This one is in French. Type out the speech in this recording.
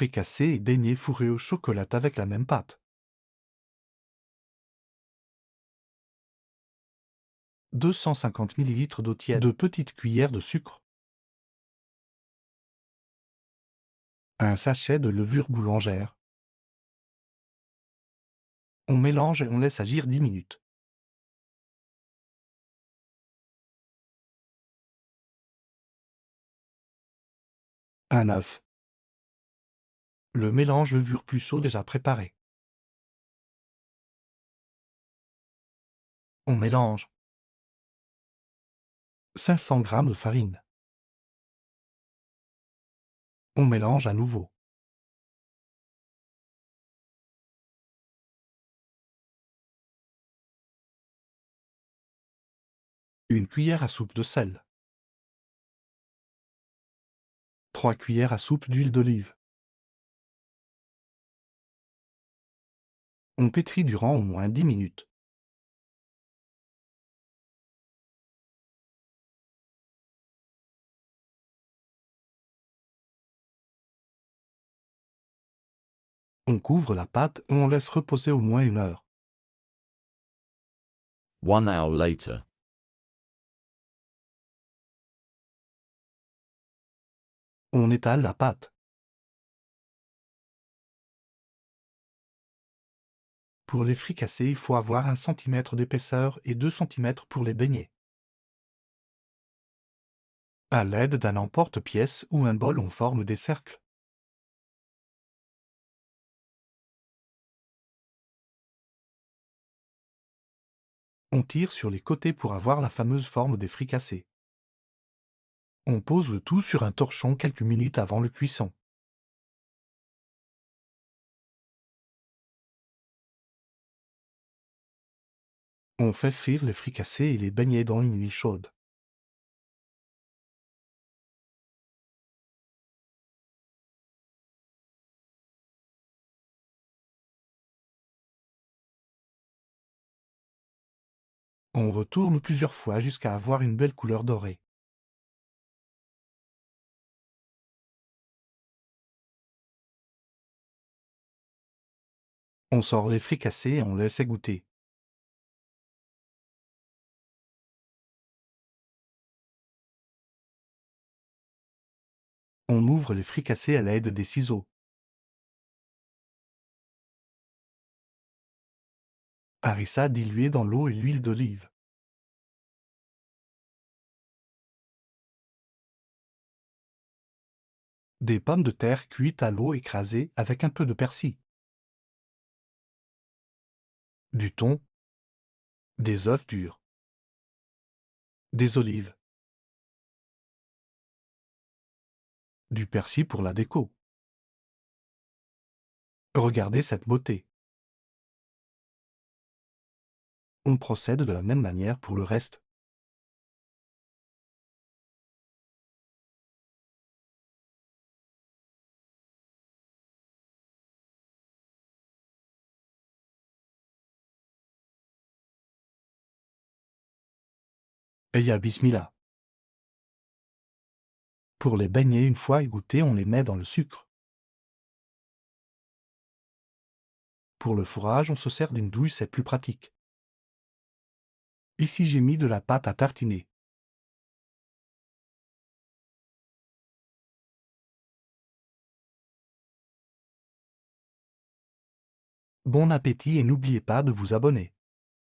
Fricassés et beignets fourrés au chocolat avec la même pâte. 250 ml d'eau tiède, 2 petites cuillères de sucre, un sachet de levure boulangère. On mélange et on laisse agir 10 minutes. Un œuf. Le mélange levure plus chaud déjà préparé. On mélange. 500 g de farine. On mélange à nouveau. Une cuillère à soupe de sel. 3 cuillères à soupe d'huile d'olive. On pétrit durant au moins 10 minutes. On couvre la pâte et on laisse reposer au moins 1 heure. 1 hour later. On étale la pâte. Pour les fricassés, il faut avoir 1 cm d'épaisseur et 2 cm pour les beignets. À l'aide d'un emporte-pièce ou un bol, on forme des cercles. On tire sur les côtés pour avoir la fameuse forme des fricassés. On pose le tout sur un torchon quelques minutes avant le cuisson. On fait frire les fricassés et les beignets dans une huile chaude. On retourne plusieurs fois jusqu'à avoir une belle couleur dorée. On sort les fricassés et on laisse égoutter. On ouvre les fricassés à l'aide des ciseaux. Harissa diluée dans l'eau et l'huile d'olive. Des pommes de terre cuites à l'eau écrasées avec un peu de persil. Du thon. Des œufs durs. Des olives. Du persil pour la déco. Regardez cette beauté. On procède de la même manière pour le reste. Et ya bismillah. Pour les beignets, une fois égouttés, on les met dans le sucre. Pour le fourrage, on se sert d'une douille, c'est plus pratique. Ici, j'ai mis de la pâte à tartiner. Bon appétit et n'oubliez pas de vous abonner.